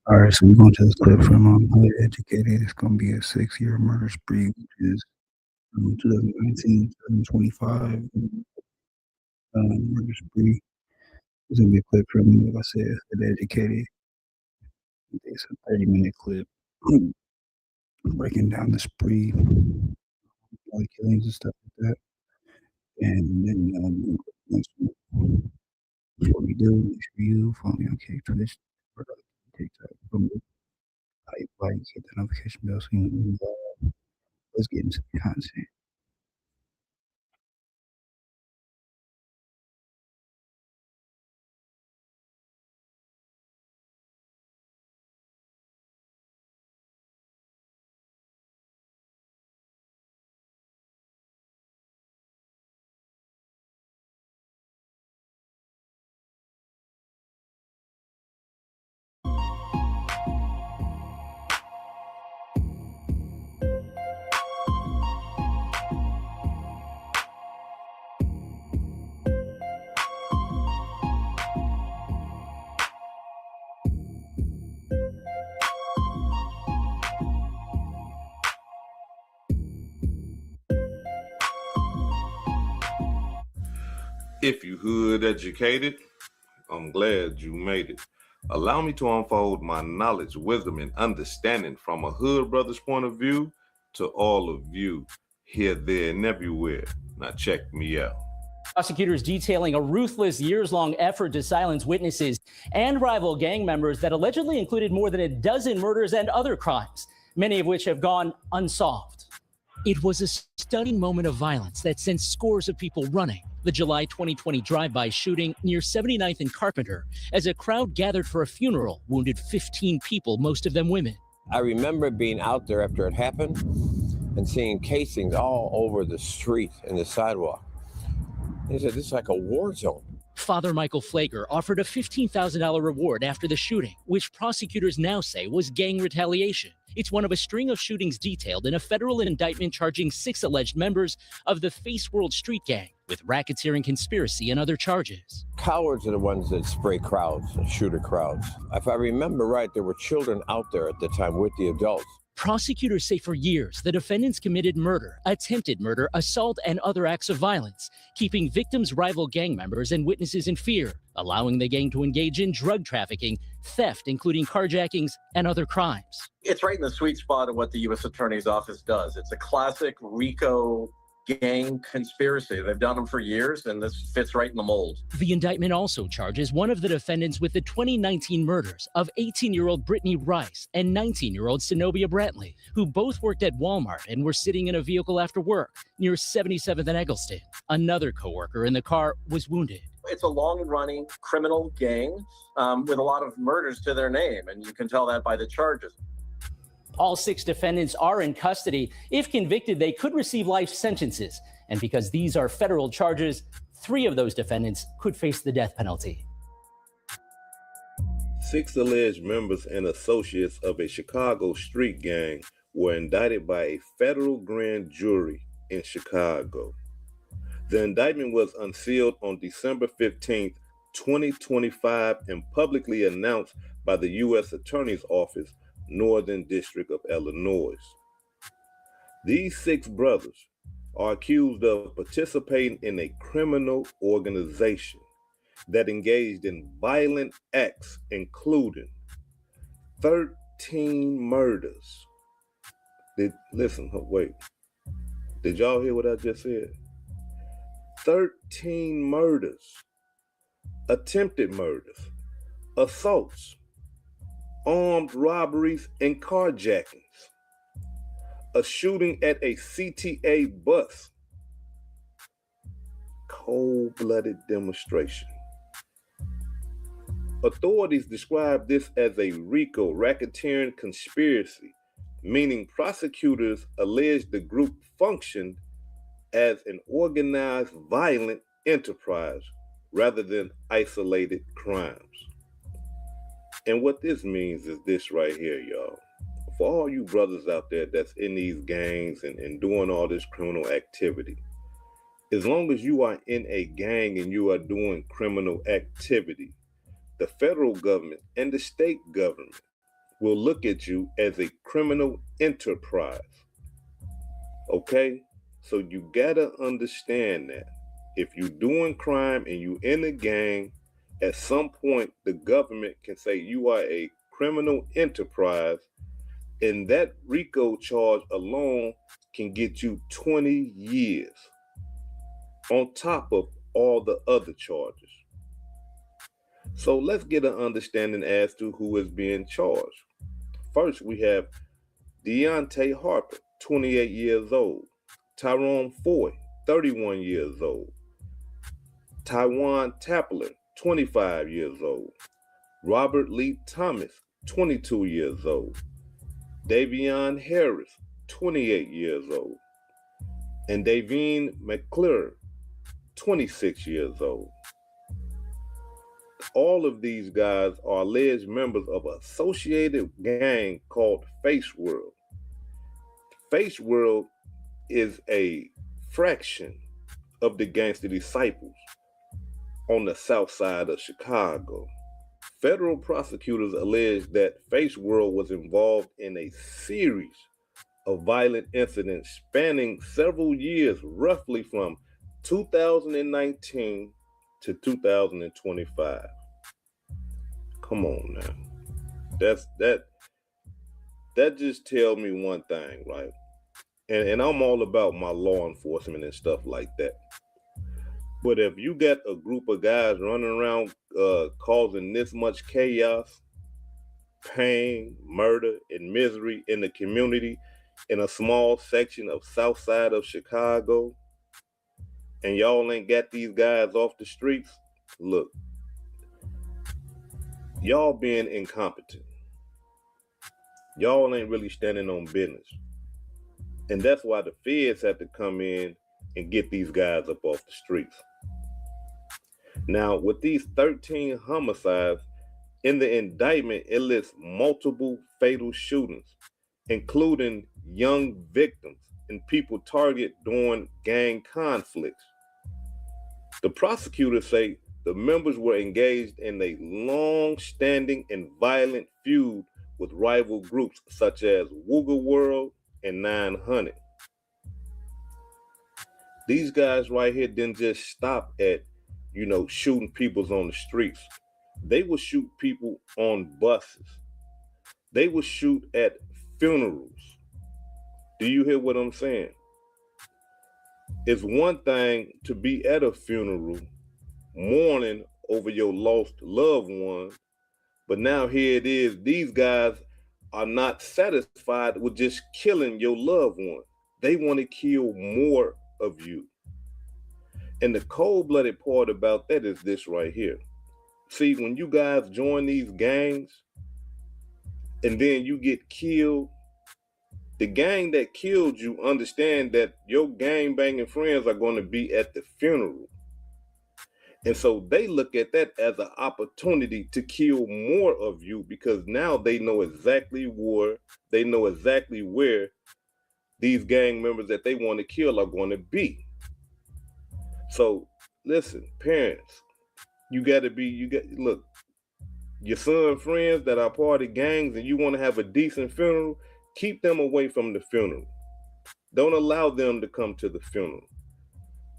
All right, so we're going to this clip from Hood Educated. It's going to be a 6 year murder spree, which is 2019, 2025 murder spree. It's going to be a clip from, like I said, Hood Educated. It's a 30-minute clip breaking down the spree, all the killings and stuff like that. And then next one, before we do, make sure you follow me on Kick Twitch or TikTok. Like, hit that notification bell so you know. Let's get into the content. If you hood educated, I'm glad you made it. Allow me to unfold my knowledge, wisdom, and understanding from a hood brother's point of view to all of you here, there, and everywhere. Now check me out. Prosecutors detailing a ruthless years-long effort to silence witnesses and rival gang members that allegedly included more than a dozen murders and other crimes, many of which have gone unsolved. It was a stunning moment of violence that sent scores of people running. The July 2020 drive-by shooting near 79th and Carpenter, as a crowd gathered for a funeral, wounded 15 people, most of them women. I remember being out there after it happened and seeing casings all over the street and the sidewalk. He said, this is like a war zone. Father Michael Flager offered a $15,000 reward after the shooting, which prosecutors now say was gang retaliation. It's one of a string of shootings detailed in a federal indictment charging 6 alleged members of the Face World Street Gang with racketeering, conspiracy, and other charges. Cowards are the ones that spray crowds and shoot at crowds. If I remember right, there were children out there at the time with the adults. Prosecutors say for years the defendants committed murder, attempted murder, assault, and other acts of violence, keeping victims' rival gang members and witnesses in fear, allowing the gang to engage in drug trafficking, theft, including carjackings, and other crimes. It's right in the sweet spot of what the U.S. Attorney's Office does. It's a classic RICO gang conspiracy. They've done them for years, and this fits right in the mold. The indictment also charges one of the defendants with the 2019 murders of 18-year-old Brittany Rice and 19-year-old Zenobia Brantley, who both worked at Walmart and were sitting in a vehicle after work near 77th and Eggleston. Another coworker in the car was wounded. It's a long-running criminal gang with a lot of murders to their name, and you can tell that by the charges. All 6 defendants are in custody. If convicted, they could receive life sentences. And because these are federal charges, 3 of those defendants could face the death penalty. 6 alleged members and associates of a Chicago street gang were indicted by a federal grand jury in Chicago. The indictment was unsealed on December 15, 2025, and publicly announced by the U.S. Attorney's Office, Northern District of Illinois. These 6 brothers are accused of participating in a criminal organization that engaged in violent acts, including 13 murders. Did y'all hear what I just said? 13 murders, attempted murders, assaults, armed robberies, and carjackings, a shooting at a CTA bus, cold-blooded demonstration. Authorities describe this as a RICO, racketeering conspiracy, meaning prosecutors allege the group functioned as an organized violent enterprise rather than isolated crimes. And what this means is this right here, y'all. For all you brothers out there that's in these gangs and doing all this criminal activity, as long as you are in a gang and you are doing criminal activity, the federal government and the state government will look at you as a criminal enterprise. Okay? So you gotta understand that. If you're doing crime and you in a gang, at some point the government can say you are a criminal enterprise, and that RICO charge alone can get you 20 years on top of all the other charges. So let's get an understanding as to who is being charged. First, we have Deontay Harper, 28 years old. Tyrone Foy, 31 years old. Taiwan Tapler, 25 years old. Robert Lee Thomas, 22 years old. Davion Harris, 28 years old. And Davine McClure, 26 years old. All of these guys are alleged members of an associated gang called Face World. Face World is a fraction of the Gangster Disciples on the south side of Chicago. Federal prosecutors allege that Face World was involved in a series of violent incidents spanning several years, roughly from 2019 to 2025. Come on now. That just tells me one thing, right? And I'm all about my law enforcement and stuff like that. But if you got a group of guys running around causing this much chaos, pain, murder, and misery in the community in a small section of south side of Chicago, and y'all ain't got these guys off the streets, look, y'all being incompetent. Y'all ain't really standing on business. And that's why the feds have to come in and get these guys up off the streets. Now, with these 13 homicides, in the indictment, it lists multiple fatal shootings, including young victims and people targeted during gang conflicts. The prosecutors say the members were engaged in a long-standing and violent feud with rival groups such as Wooga World and 900. These guys right here didn't just stop at, shooting people on the streets. They would shoot people on buses. They would shoot at funerals. Do you hear what I'm saying? It's one thing to be at a funeral mourning over your lost loved one, but now here it is, these guys are not satisfied with just killing your loved one. They want to kill more of you. And the cold-blooded part about that is this right here. See, when you guys join these gangs and then you get killed, the gang that killed you understand that your gang-banging friends are going to be at the funeral. And so they look at that as an opportunity to kill more of you, because now they know exactly where these gang members that they want to kill are going to be. So listen, parents, look, your son friends that are part of gangs and you want to have a decent funeral, keep them away from the funeral. Don't allow them to come to the funeral.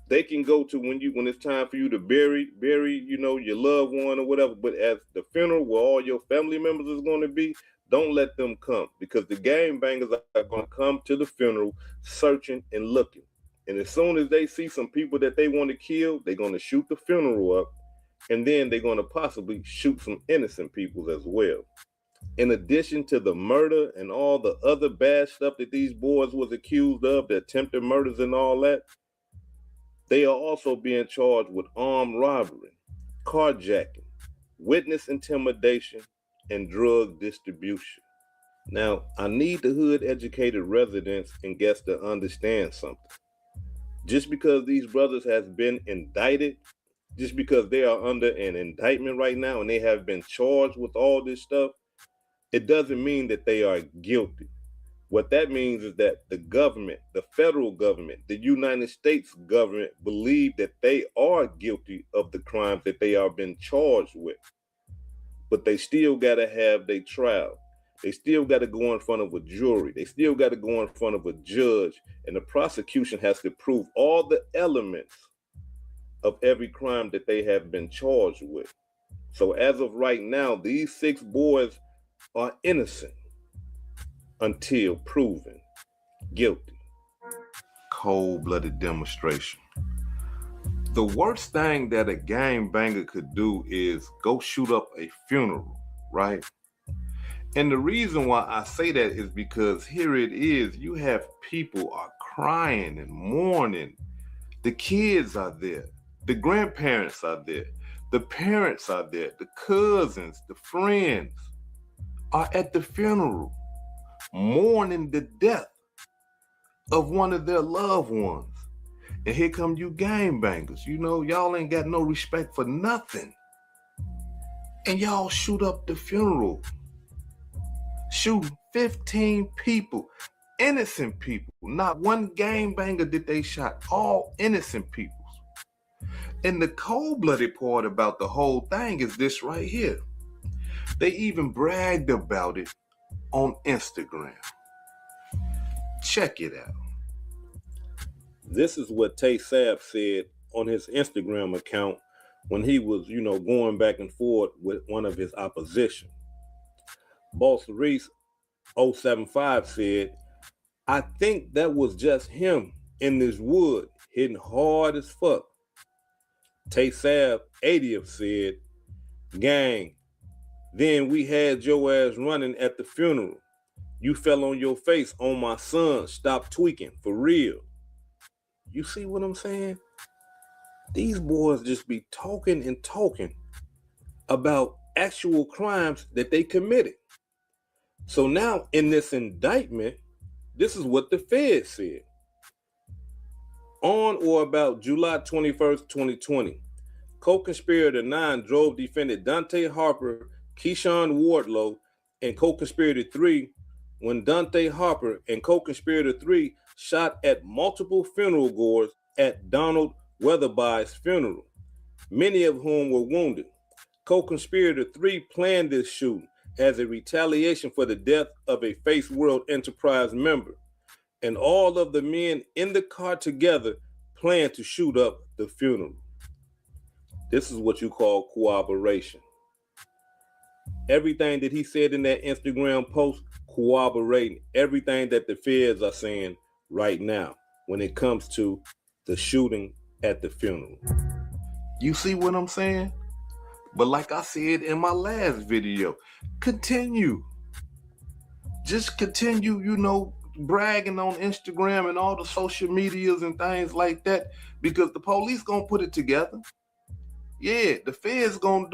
They can go to when it's time for you to bury, your loved one or whatever, but at the funeral where all your family members is going to be, don't let them come, because the gang bangers are going to come to the funeral searching and looking. And as soon as they see some people that they want to kill, they're going to shoot the funeral up, and then they're going to possibly shoot some innocent people as well. In addition to the murder and all the other bad stuff that these boys was accused of, the attempted murders and all that, they are also being charged with armed robbery, carjacking, witness intimidation, and drug distribution. Now, I need the hood-educated residents and guests to understand something. Just because these brothers have been indicted, just because they are under an indictment right now and they have been charged with all this stuff, it doesn't mean that they are guilty. What that means is that the government, the federal government, the United States government believe that they are guilty of the crimes that they are being charged with. But they still got to have their trial. They still got to go in front of a jury. They still got to go in front of a judge, and the prosecution has to prove all the elements of every crime that they have been charged with. So as of right now, these 6 boys are innocent until proven guilty. Cold-blooded demonstration. The worst thing that a gangbanger could do is go shoot up a funeral, right? And the reason why I say that is because here it is, you have people are crying and mourning. The kids are there. The grandparents are there. The parents are there. The cousins, the friends are at the funeral, mourning the death of one of their loved ones. And here come you gangbangers. You know, y'all ain't got no respect for nothing. And y'all shoot up the funeral. Shoot 15 people, innocent people. Not one gangbanger did they shot, all innocent people. And the cold-blooded part about the whole thing is this right here. They even bragged about it on Instagram. Check it out. This is what Tay Sabb said on his Instagram account when he was, going back and forth with one of his opposition. Boss Reese 075 said, "I think that was just him in this wood hitting hard as fuck." Tay Sabb 80th said, "Gang, then we had your ass running at the funeral. You fell on your face on my son. Stop tweaking, for real." You see what I'm saying? These boys just be talking and talking about actual crimes that they committed. So now in this indictment, this is what the Fed said. On or about July 21st, 2020, co-conspirator 9 drove defendant Dante Harper, Keyshawn Wardlow, and co-conspirator 3 when Dante Harper and co-conspirator 3 shot at multiple funeral goers at Donald Weatherby's funeral, many of whom were wounded. Co-conspirator 3 planned this shooting as a retaliation for the death of a Face World Enterprise member, and all of the men in the car together planned to shoot up the funeral. This is what you call cooperation. Everything that he said in that Instagram post, corroborating everything that the feds are saying right now when it comes to the shooting at the funeral. You see what I'm saying? But like I said in my last video, continue. Just continue, bragging on Instagram and all the social medias and things like that, because the police gonna put it together. Yeah, the feds gonna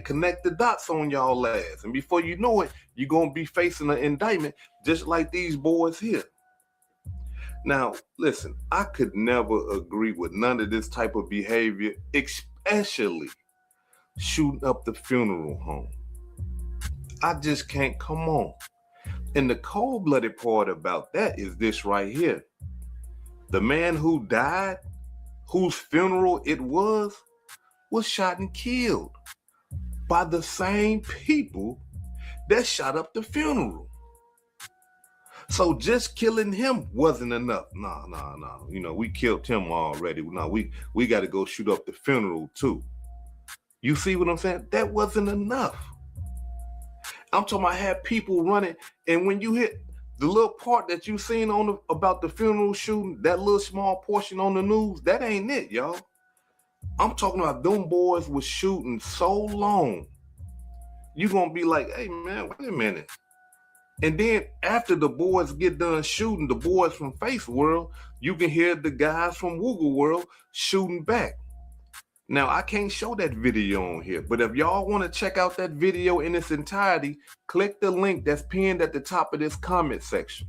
connect the dots on y'all ass. And before you know it, you're gonna be facing an indictment just like these boys here. Now, listen, I could never agree with none of this type of behavior, especially shooting up the funeral home. I just can't, come on. And the cold-blooded part about that is this right here. The man who died, whose funeral it was shot and killed by the same people that shot up the funeral. So just killing him wasn't enough. No. We killed him already. No, we got to go shoot up the funeral too. You see what I'm saying? That wasn't enough. I'm talking about have people running, and when you hit the little part that you seen about the funeral shooting, that little small portion on the news, that ain't it, y'all. I'm talking about them boys was shooting so long. You gonna be like, hey man, wait a minute. And then after the boys get done shooting, the boys from Face World, you can hear the guys from Woogle World shooting back. Now, I can't show that video on here, but if y'all want to check out that video in its entirety, click the link that's pinned at the top of this comment section.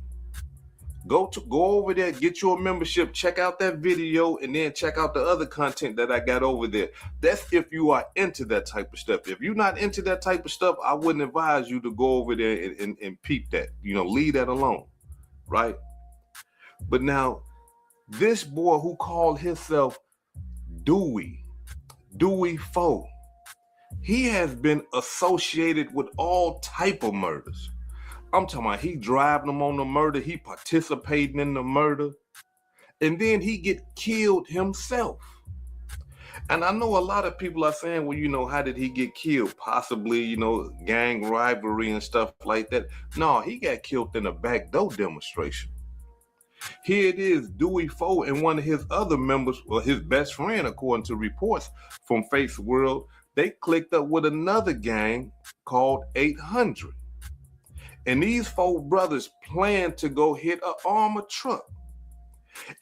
Go over there, get your membership, check out that video, and then check out the other content that I got over there. That's if you are into that type of stuff. If you're not into that type of stuff, I wouldn't advise you to go over there and peep that. Leave that alone, right? But now, this boy who called himself Dewey Foe, he has been associated with all type of murders. I'm talking about he driving them on the murder, he participating in the murder, and then he get killed himself. And I know a lot of people are saying, well, you know, how did he get killed? Possibly, you know, gang rivalry and stuff like that. No, he got killed in a backdoor demonstration. Here it is, Dewey Ford and one of his other members, well, his best friend, according to reports from Face World, they clicked up with another gang called 800. And these four brothers planned to go hit an armored truck.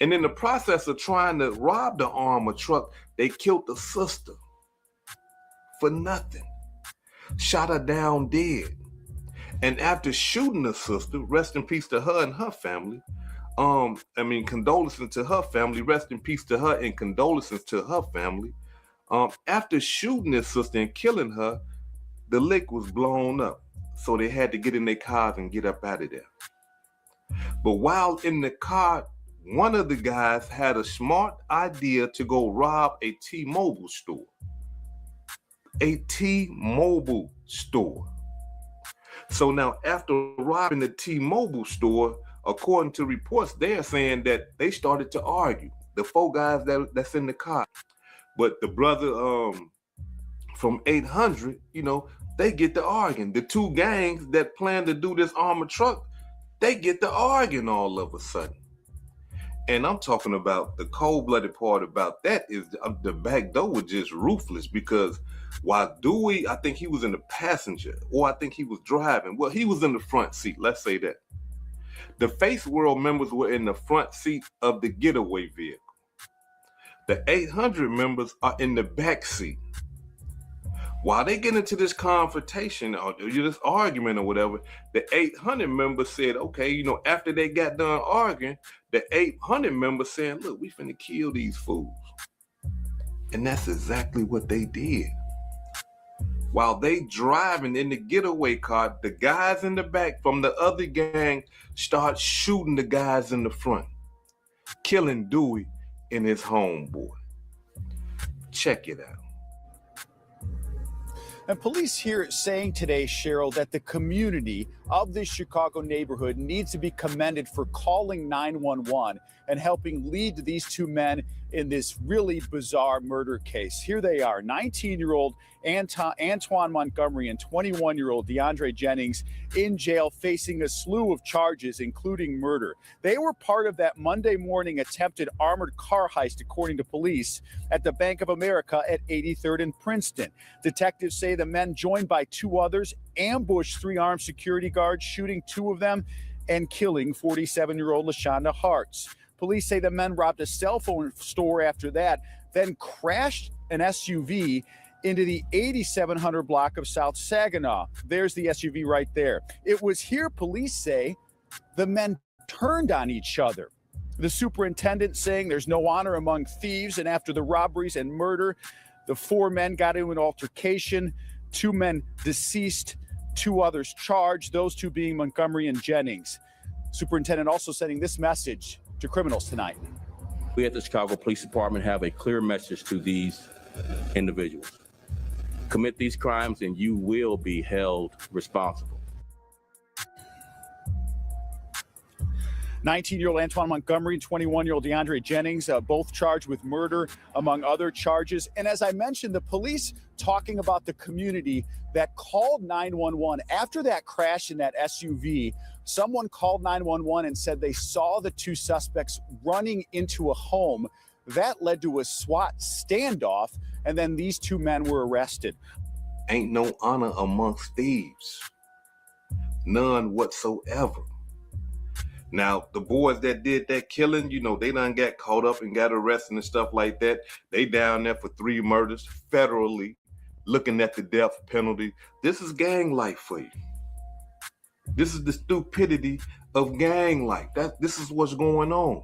And in the process of trying to rob the armored truck, they killed the sister for nothing. Shot her down dead. And after shooting the sister, rest in peace to her and her family, condolences to her family, rest in peace to her and condolences to her family. After shooting this sister and killing her, the lick was blown up. So they had to get in their cars and get up out of there. But while in the car, one of the guys had a smart idea to go rob a T-Mobile store. A T-Mobile store. So now after robbing the T-Mobile store, according to reports, they're saying that they started to argue. The four guys that's in the car. But the brother from 800, you know, they get to arguing. The two gangs that plan to do this armored truck, they get to arguing all of a sudden. And I'm talking about the cold-blooded part about that is the back door was just ruthless, because while Dewey, I think he was in the passenger, or I think he was driving. Well, he was in the front seat, let's say that. The Face World members were in the front seat of the getaway vehicle. The 800 members are in the back seat. While they get into this confrontation or this argument or whatever, the 800 members said, okay, you know, after they got done arguing, the 800 members saying, look, we finna kill these fools. And that's exactly what they did. While they driving in the getaway car, the guys in the back from the other gang start shooting the guys in the front, killing Dewey and his homeboy. Check it out. And police here saying today, Cheryl, that the community of this Chicago neighborhood needs to be commended for calling 911 and helping lead these two men in this really bizarre murder case. Here they are, 19-year-old Antoine Montgomery and 21-year-old DeAndre Jennings in jail facing a slew of charges, including murder. They were part of that Monday morning attempted armored car heist, according to police, at the Bank of America at 83rd and Princeton. Detectives say the men, joined by two others, ambushed three armed security guards, shooting two of them and killing 47-year-old LaShonda Hartz. Police say the men robbed a cell phone store after that, then crashed an SUV into the 8700 block of South Saginaw. There's the SUV right there. It was here, police say, the men turned on each other. The superintendent saying there's no honor among thieves, and after the robberies and murder, the four men got into an altercation. Two men deceased, two others charged, those two being Montgomery and Jennings. Superintendent also sending this message to criminals tonight. We at the Chicago Police Department have a clear message to these individuals. Commit these crimes and you will be held responsible. 19-year-old Antoine Montgomery and 21-year-old DeAndre Jennings, both charged with murder, among other charges. And as I mentioned, the police talking about the community that called 911 after that crash in that SUV. Someone called 911 and said they saw the two suspects running into a home. That led to a SWAT standoff, and then these two men were arrested. Ain't no honor amongst thieves. None whatsoever. Now, the boys that did that killing, you know, they done got caught up and got arrested and stuff like that. They down there for 3 murders federally, looking at the death penalty. This is gang life for you. This is the stupidity of gang life. This is what's going on.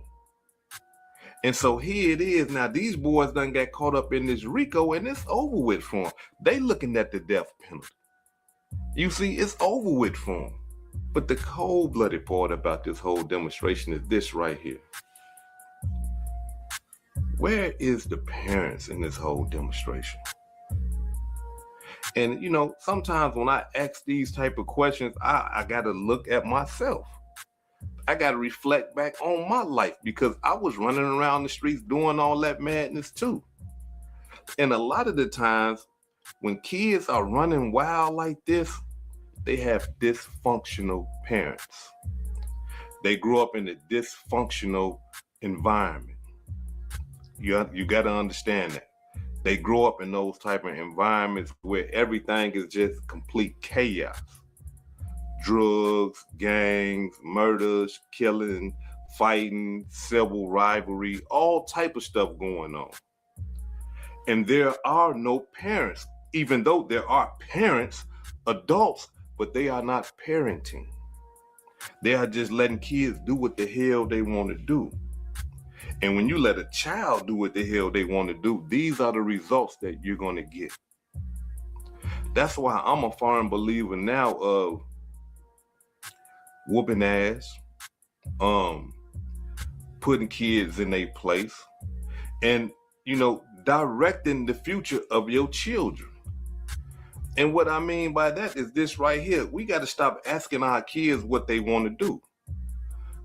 And so here it is. Now, these boys done got caught up in this RICO, and it's over with for them. They looking at the death penalty. You see, it's over with for them. But the cold-blooded part about this whole demonstration is this right here. Where is the parents in this whole demonstration? And sometimes when I ask these type of questions, I got to look at myself. I got to reflect back on my life, because I was running around the streets doing all that madness too. And a lot of the times when kids are running wild like this, they have dysfunctional parents. They grew up in a dysfunctional environment. You got to understand that. They grow up in those type of environments where everything is just complete chaos. Drugs, gangs, murders, killing, fighting, civil rivalry, all type of stuff going on. And there are no parents, even though there are parents, adults, but they are not parenting. They are just letting kids do what the hell they want to do. And when you let a child do what the hell they want to do, these are the results that you're going to get. That's why I'm a firm believer now of whooping ass, putting kids in their place, and, directing the future of your children. And what I mean by that is this right here. We got to stop asking our kids what they want to do.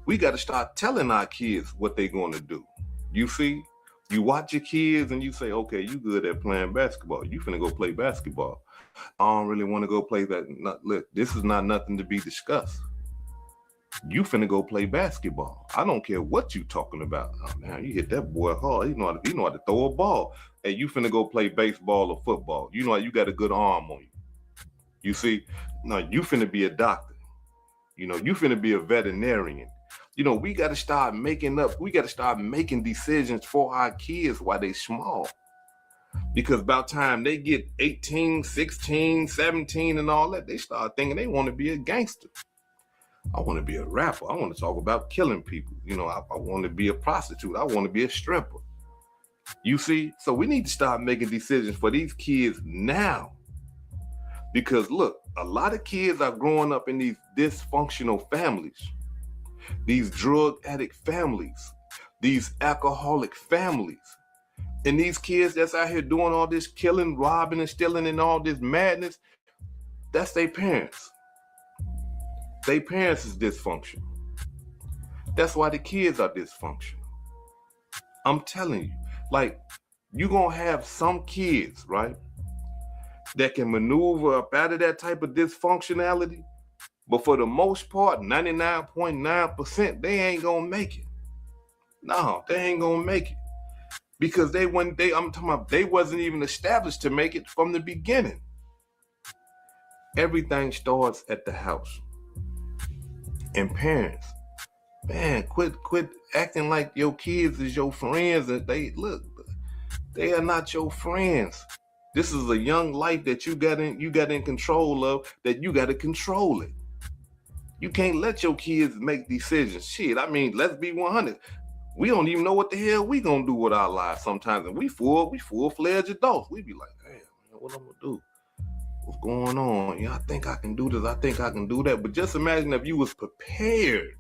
We got to start telling our kids what they're going to do. You see, you watch your kids and you say, okay, you good at playing basketball. You finna go play basketball. I don't really want to go play that. Look, this is not nothing to be discussed. You finna go play basketball. I don't care what you talking about. Oh, man, you hit that boy hard. He know how to throw a ball. Hey, you finna go play baseball or football. You got a good arm on you. You see, no, you finna be a doctor. You finna be a veterinarian. We got to start making decisions for our kids while they small. Because about time they get 18, 16, 17 and all that, they start thinking they want to be a gangster. I want to be a rapper. I want to talk about killing people. I want to be a prostitute. I want to be a stripper. You see? So we need to start making decisions for these kids now. Because look, a lot of kids are growing up in these dysfunctional families, these drug addict families, these alcoholic families. And these kids that's out here doing all this killing, robbing, and stealing and all this madness, that's their parents. Their parents is dysfunctional. That's why the kids are dysfunctional. I'm telling you, like, you're going to have some kids, right, that can maneuver up out of that type of dysfunctionality. But for the most part, 99.9%, they ain't going to make it. No, they ain't going to make it. Because they wasn't even established to make it from the beginning. Everything starts at the house. And parents, man, quit acting like your kids is your friends. And they are not your friends. This is a young life that you got in control of, that you got to control it. You can't let your kids make decisions. Shit, I mean, let's be 100. We don't even know what the hell we gonna do with our lives sometimes. And we full-fledged adults. We be like, damn, man, what I'm gonna do? What's going on? I think I can do this. I think I can do that. But just imagine if you was prepared.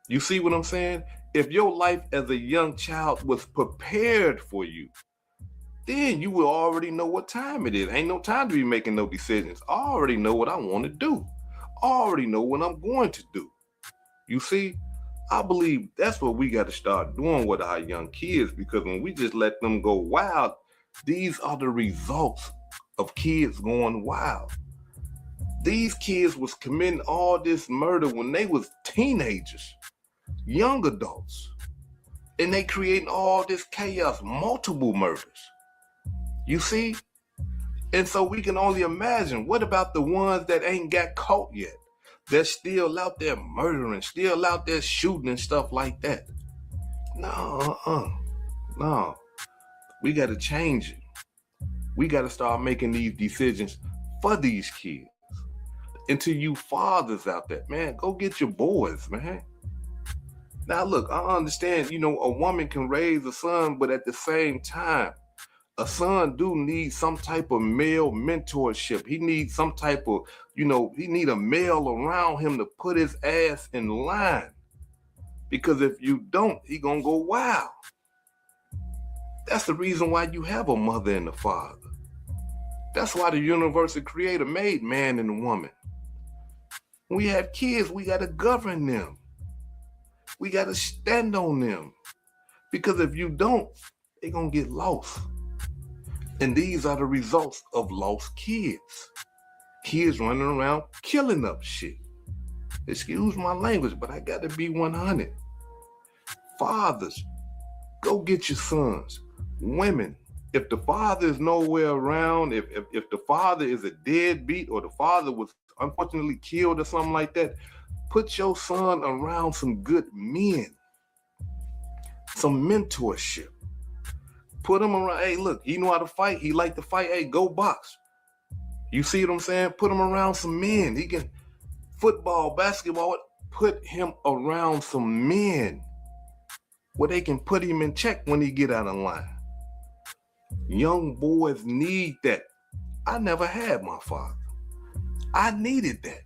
You see what I'm saying? If your life as a young child was prepared for you, then you will already know what time it is. Ain't no time to be making no decisions. I already know what I want to do. I already know what I'm going to do. You see? I believe that's what we got to start doing with our young kids, because when we just let them go wild, these are the results of kids going wild. These kids was committing all this murder when they was teenagers, young adults, and they creating all this chaos, multiple murders. You see? And so we can only imagine, what about the ones that ain't got caught yet? They're still out there murdering, still out there shooting and stuff like that. No. We got to change it. We got to start making these decisions for these kids. And to you fathers out there, man, go get your boys, man. Now, look, I understand, a woman can raise a son, but at the same time, a son do need some type of male mentorship. He needs some type of, he need a male around him to put his ass in line. Because if you don't, he gonna go wild. That's the reason why you have a mother and a father. That's why the universal creator made man and woman. When we have kids, we got to govern them. We got to stand on them. Because if you don't, they're going to get lost. And these are the results of lost kids. Kids running around killing up shit. Excuse my language, but I got to be 100. Fathers, go get your sons. Women, if the father is nowhere around, if the father is a deadbeat or the father was unfortunately killed or something like that, put your son around some good men, some mentorship. Put him around, hey, look, he know how to fight. He like to fight. Hey, go box. You see what I'm saying? Put him around some men. He can football, basketball. Put him around some men where they can put him in check when he get out of line. Young boys need that. I never had my father. I needed that.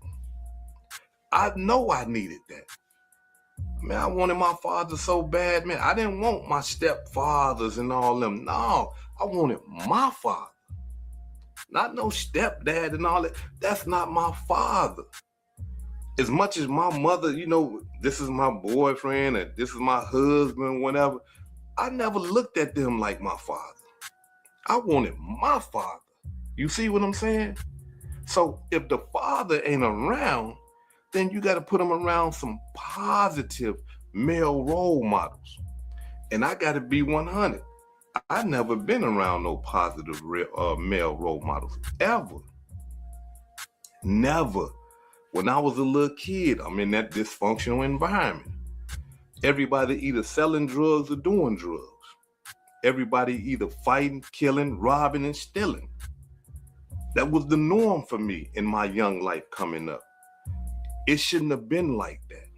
I know I needed that. Man, I wanted my father so bad, man. I didn't want my stepfathers and all them. No, I wanted my father. Not no stepdad and all that. That's not my father. As much as my mother, this is my boyfriend and this is my husband, whatever, I never looked at them like my father. I wanted my father. You see what I'm saying? So if the father ain't around, then you got to put him around some positive male role models. And I got to be 100. I never been around no positive male role models, ever. Never. When I was a little kid, I'm in that dysfunctional environment. Everybody either selling drugs or doing drugs. Everybody either fighting, killing, robbing, and stealing. That was the norm for me in my young life coming up. It shouldn't have been like that.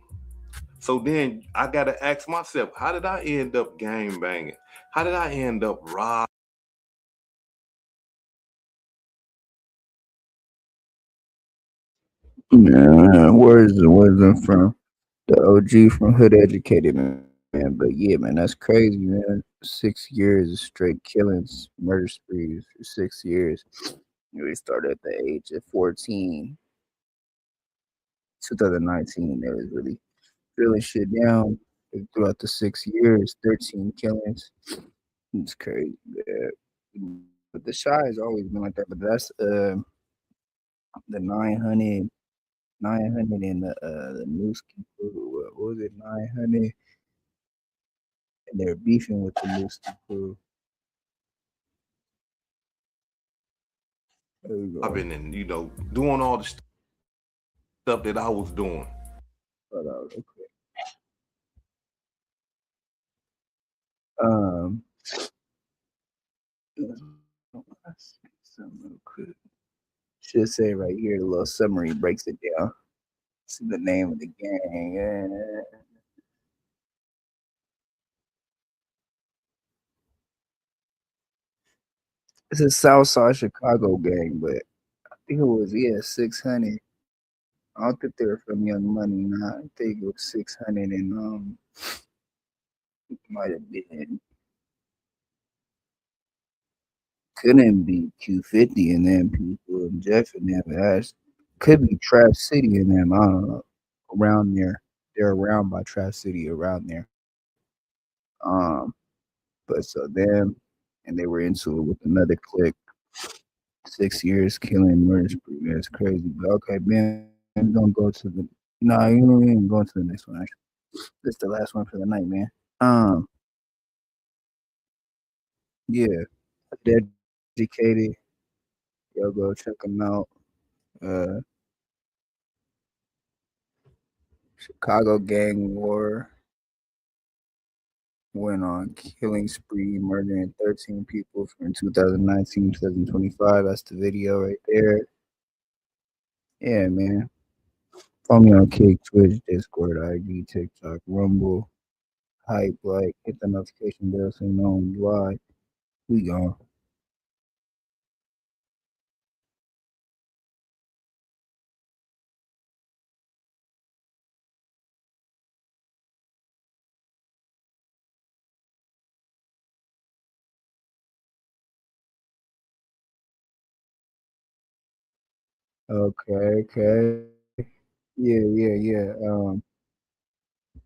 So then I got to ask myself, how did I end up gang banging? How did I end up robbing? Yeah, where's the wisdom from? The OG from Hood Educated, man. But yeah, man, that's crazy, man. 6 years of straight killings, murder sprees for 6 years. We started at the age of 14. 2019, they was really drilling shit down throughout the 6 years, 13 killings. It's crazy, man. But the Shy has always been like that. But that's the 900 and the Newski crew. What was it, 900? And they're beefing with the Newski crew. There we go. Robbing and, doing all the stuff that I was doing. Hold on real quick. Let's see something real quick. Should say right here, the little summary breaks it down. See the name of the gang. It's a Southside Chicago gang, but I think it was 600. I don't think they were from Young Money. Nah, I think it was 600 and it might have been, couldn't be Q50 and them people and Jeff and them. That could be Trash City and them. I don't know. Around there, they're around by Trash City around there. But so them and they were into it with another clique. 6 years killing murder spree. That's crazy. But okay, man, I'm gonna go to the. No, you know, we ain't going to the next one. Actually, this is the last one for the night, man. Yeah, Educated. Yo, go check them out. Chicago gang war went on killing spree, murdering 13 people from 2019 2025. That's the video right there. Yeah, man. Follow me on Kick, Twitch, Discord, IG, TikTok, Rumble, Hype, like, hit the notification bell so you know when we live. We gone. Okay. Yeah.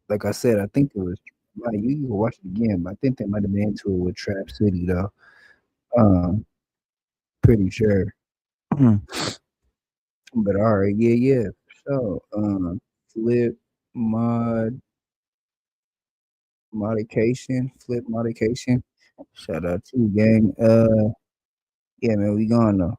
Like I said, I think it was. You can watch it again, but I think they might have been into it with Trap City though. Um, Pretty sure. But all right, yeah. So, flip mod flip modification. Shout out to you, gang. Yeah, man, we gone though.